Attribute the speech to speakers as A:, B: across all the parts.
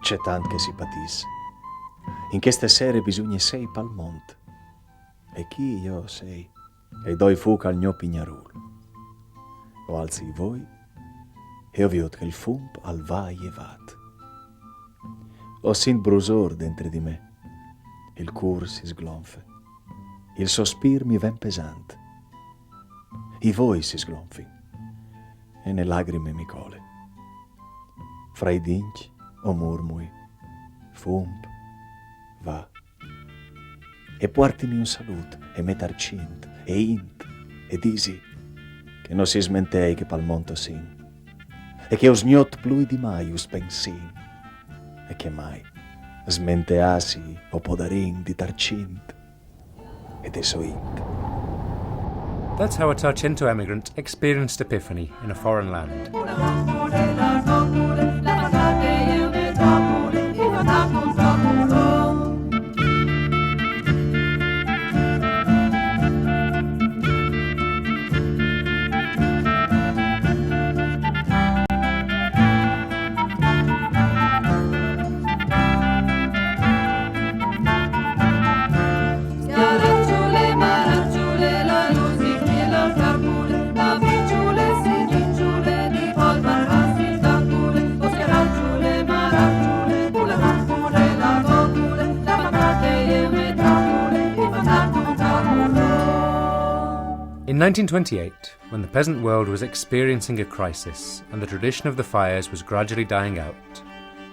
A: c'è tant che si patisse. In queste sere bisogna sei pal monte. E chi io sei? E doi fuochi al mio Pignarûl. O alzi voi, e ho visto che il fump al va e vat. Ho sint brusor dentro di me. Il cur si sglonfe. Il sospir mi ven pesante. I voi si sglonfi. E ne lagrime mi cole. Fra i dinci o murmui. Fump, va. E portimi un saluto, e me Tarcento, e int, e disi che non si smentei che pal monto sin, e che ho sgnot plui di mai us pensin, e che mai smenteasi o podarin di Tarcento, ed eso int.
B: That's how a Tarcento emigrant experienced Epiphany in a foreign land. In 1928, when the peasant world was experiencing a crisis and the tradition of the fires was gradually dying out,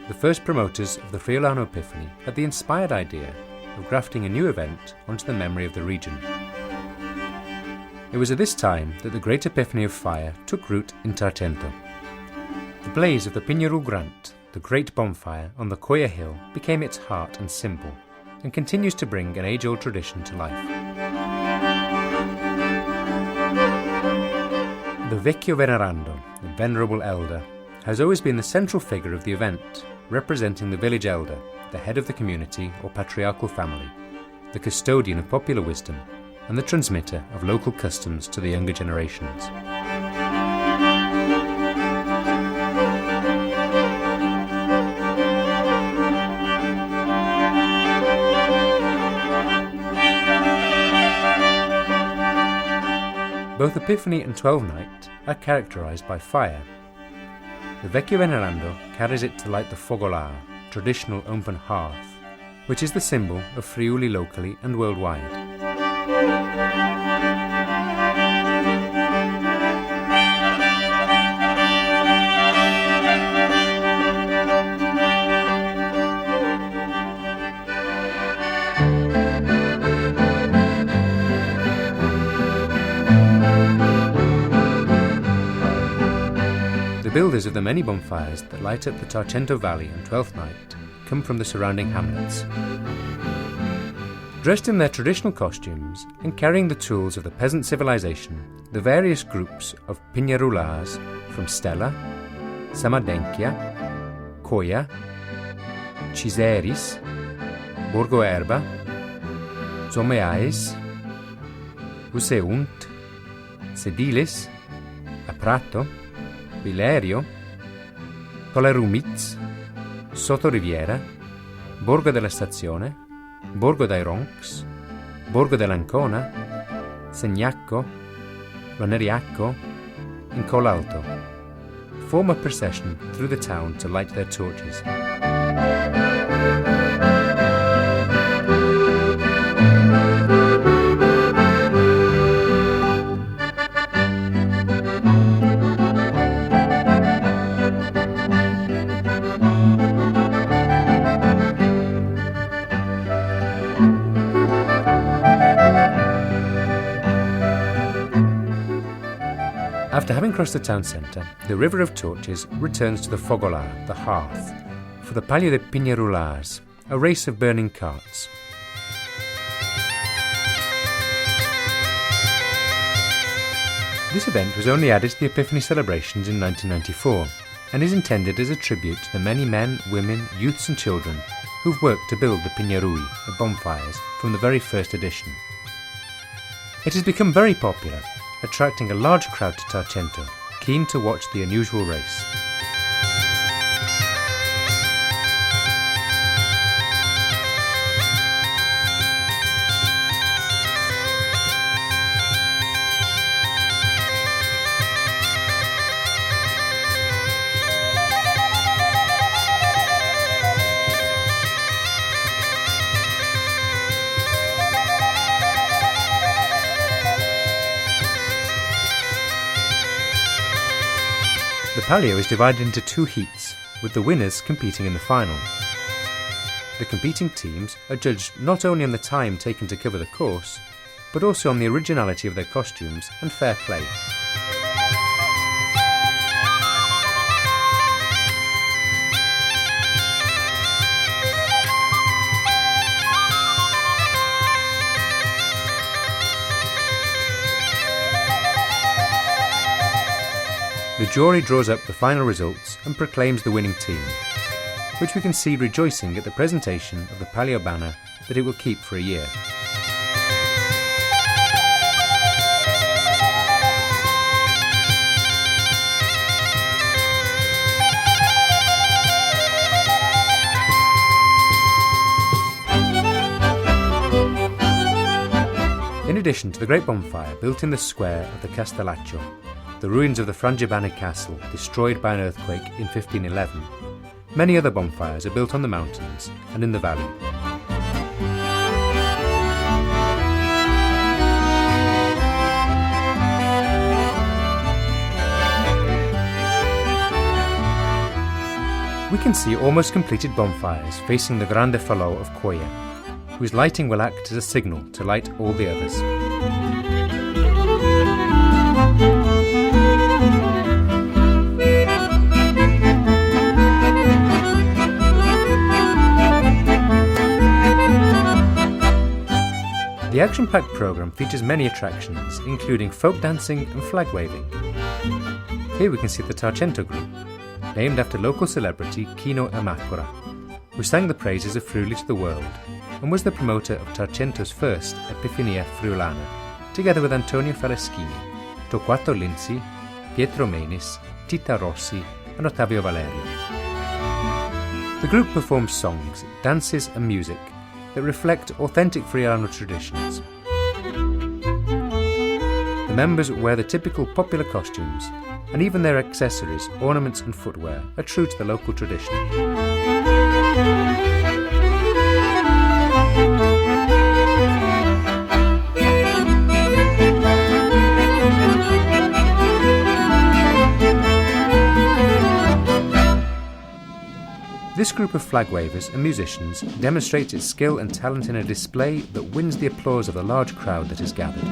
B: the first promoters of the Friulano Epiphany had the inspired idea of grafting a new event onto the memory of the region. It was at this time that the Great Epiphany of Fire took root in Tarcento. The blaze of the Pignarûl Grant, the great bonfire on the Coia hill, became its heart and symbol, and continues to bring an age-old tradition to life. The Vecchio Venerando, the Venerable Elder, has always been the central figure of the event, representing the village elder, the head of the community or patriarchal family, the custodian of popular wisdom, and the transmitter of local customs to the younger generations. Both Epiphany and Twelfth Night are characterised by fire. The Vecchio Venerando carries it to light the focolare, traditional open hearth, which is the symbol of Friuli locally and worldwide. The builders of the many bonfires that light up the Tarcento Valley on Twelfth Night come from the surrounding hamlets. Dressed in their traditional costumes and carrying the tools of the peasant civilization, the various groups of Pignarulârs from Della, Samadenchia, Coia, Ciseris, Borgo Erba, Zomeais, Useunt, Sedilis, Aprato, Bilerio, Tolerumitz, Sottoriviera, Borgo della Stazione, Borgo dai Roncs, Borgo dell'Ancona, Segnacco, Loneriacco, and Colalto form a procession through the town to light their torches. After having crossed the town centre, the River of Torches returns to the focolare, the hearth, for the Palio de Pignarulârs, a race of burning carts. This event was only added to the Epiphany celebrations in 1994 and is intended as a tribute to the many men, women, youths and children who've worked to build the Pignarûi, the bonfires, from the very first edition. It has become very popular, attracting a large crowd to Tarcento, keen to watch the unusual race. Palio is divided into 2 heats, with the winners competing in the final. The competing teams are judged not only on the time taken to cover the course, but also on the originality of their costumes and fair play. The jury draws up the final results and proclaims the winning team, which we can see rejoicing at the presentation of the Palio banner that it will keep for a year. In addition to the great bonfire built in the square of the Castellaccio, the ruins of the Frangipane castle destroyed by an earthquake in 1511, many other bonfires are built on the mountains and in the valley. We can see almost completed bonfires facing the Grande Falò of Cuoia, whose lighting will act as a signal to light all the others. The action-packed programme features many attractions, including folk dancing and flag waving. Here we can see the Tarcento group, named after local celebrity Chino Ermacora, who sang the praises of Friuli to the world and was the promoter of Tarcento's first Epifania Friulana, together with Antonio Faleschini, Torquato Linzi, Pietro Menis, Tita Rossi and Ottavio Valerio. The group performs songs, dances and music that reflect authentic Friulano traditions. The members wear the typical popular costumes, and even their accessories, ornaments and footwear are true to the local tradition. This group of flag wavers and musicians demonstrates its skill and talent in a display that wins the applause of the large crowd that has gathered.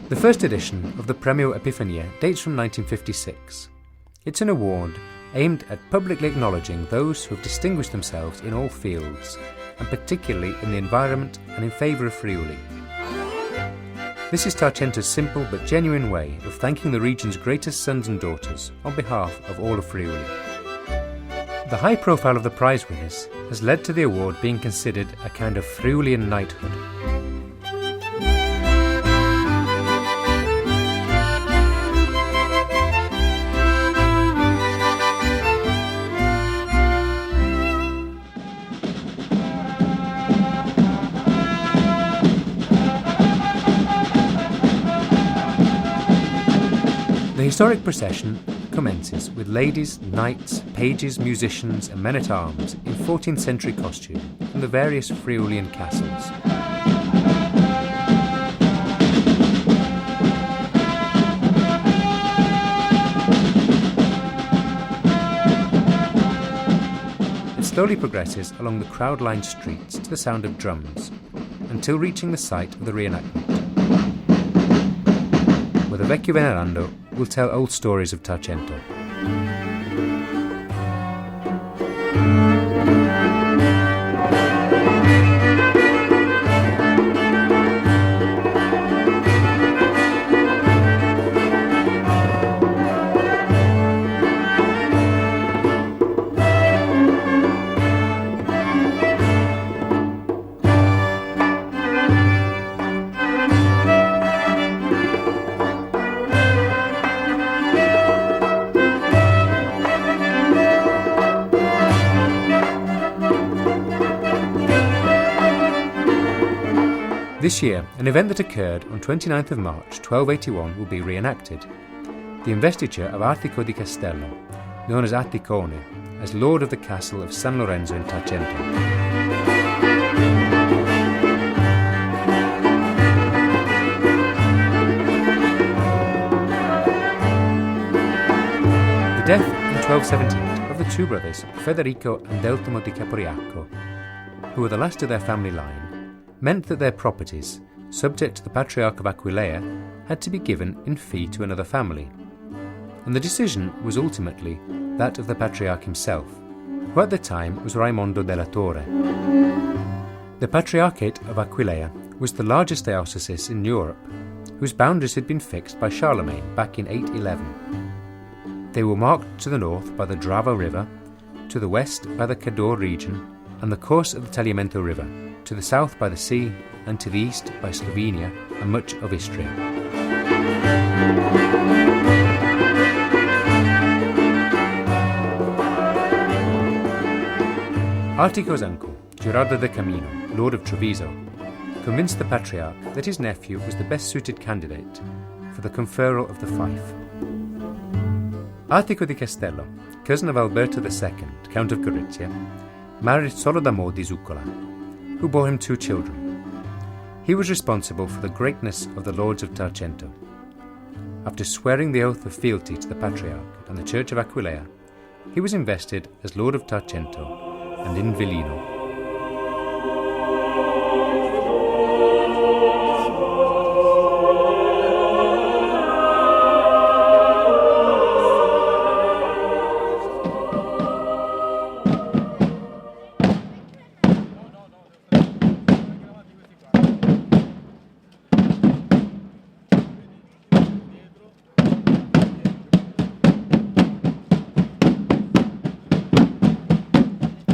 B: The first edition of the Premio Epifania dates from 1956. It's an award aimed at publicly acknowledging those who have distinguished themselves in all fields, and particularly in the environment and in favour of Friuli. This is Tarcento's simple but genuine way of thanking the region's greatest sons and daughters on behalf of all of Friuli. The high profile of the prize winners has led to the award being considered a kind of Friulian knighthood. The historic procession commences with ladies, knights, pages, musicians and men-at-arms in 14th century costume from the various Friulian castles. It slowly progresses along the crowd-lined streets to the sound of drums, until reaching the site of the reenactment, where the Vecchio Venerando will tell old stories of Tarcento. This year, an event that occurred on 29th of March 1281 will be reenacted. The investiture of Artico di Castello, known as Atticone, as Lord of the Castle of San Lorenzo in Tarcento. The death in 1278 of the two brothers Federico and Deltimo di Caporiacco, who were the last of their family line, meant that their properties, subject to the Patriarch of Aquileia, had to be given in fee to another family. And the decision was ultimately that of the Patriarch himself, who at the time was Raimondo della Torre. The Patriarchate of Aquileia was the largest diocese in Europe, whose boundaries had been fixed by Charlemagne back in 811. They were marked to the north by the Drava River, to the west by the Cadore region and the course of the Tagliamento River, to the south by the sea, and to the east by Slovenia and much of Istria. Artico's uncle, Gerardo de Camino, Lord of Treviso, convinced the Patriarch that his nephew was the best suited candidate for the conferral of the fief. Artico di Castello, cousin of Alberto II, Count of Gorizia, married Solodamo di Zuccola, who bore him 2 children. He was responsible for the greatness of the Lords of Tarcento. After swearing the oath of fealty to the Patriarch and the Church of Aquileia, he was invested as Lord of Tarcento and in Villino.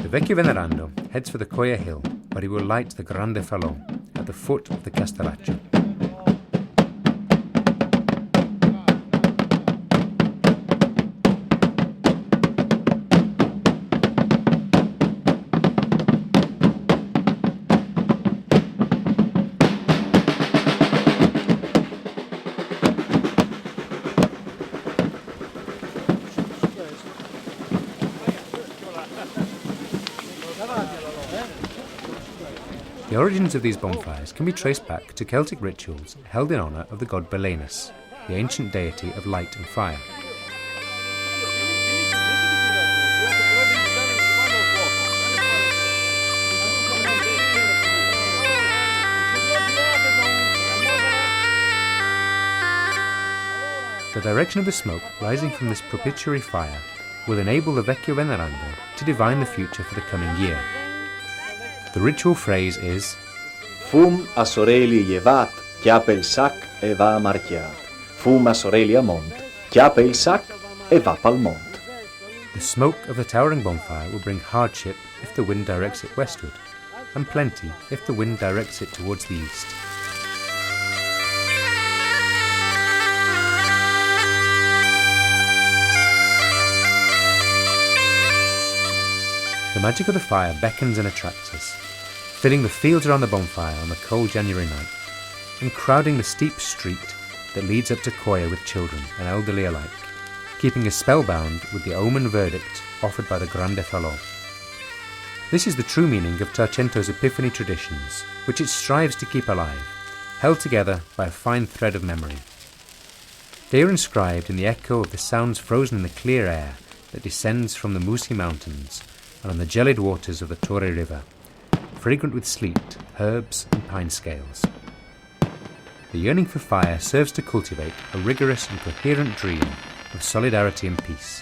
B: Vecchio Venerando heads for the Coia Hill, where he will light the Grande Falò at the foot of the Castellaccio. The origins of these bonfires can be traced back to Celtic rituals held in honour of the god Belenus, the ancient deity of light and fire. The direction of the smoke rising from this propitiatory fire will enable the Vecchio Venerando to divine the future for the coming year. The ritual phrase is
A: Fum a soreli llevat, chiappa il sac e va a marchiat. Fum a soreli a mont, chiappa il sac e va pal mont.
B: The smoke of the towering bonfire will bring hardship if the wind directs it westward, and plenty if the wind directs it towards the east. The magic of the fire beckons and attracts us, filling the fields around the bonfire on the cold January night, and crowding the steep street that leads up to Coia with children and elderly alike, keeping us spellbound with the omen verdict offered by the Grande Falò. This is the true meaning of Tarcento's Epiphany traditions, which it strives to keep alive, held together by a fine thread of memory. They are inscribed in the echo of the sounds frozen in the clear air that descends from the Musi mountains and on the gelid waters of the Torre River, fragrant with sleet, herbs and pine scales. The yearning for fire serves to cultivate a rigorous and coherent dream of solidarity and peace,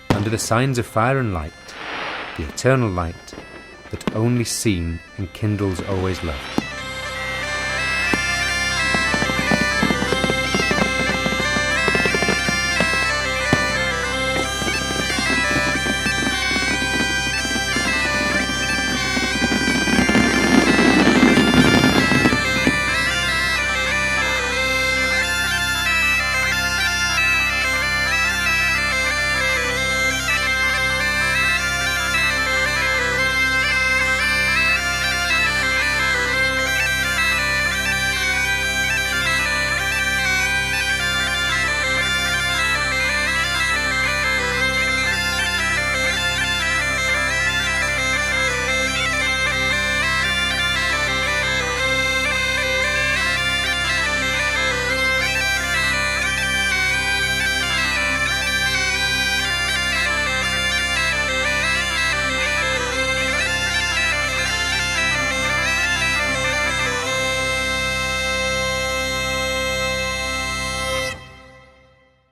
B: under the signs of fire and light, the eternal light that only seen enkindles always love.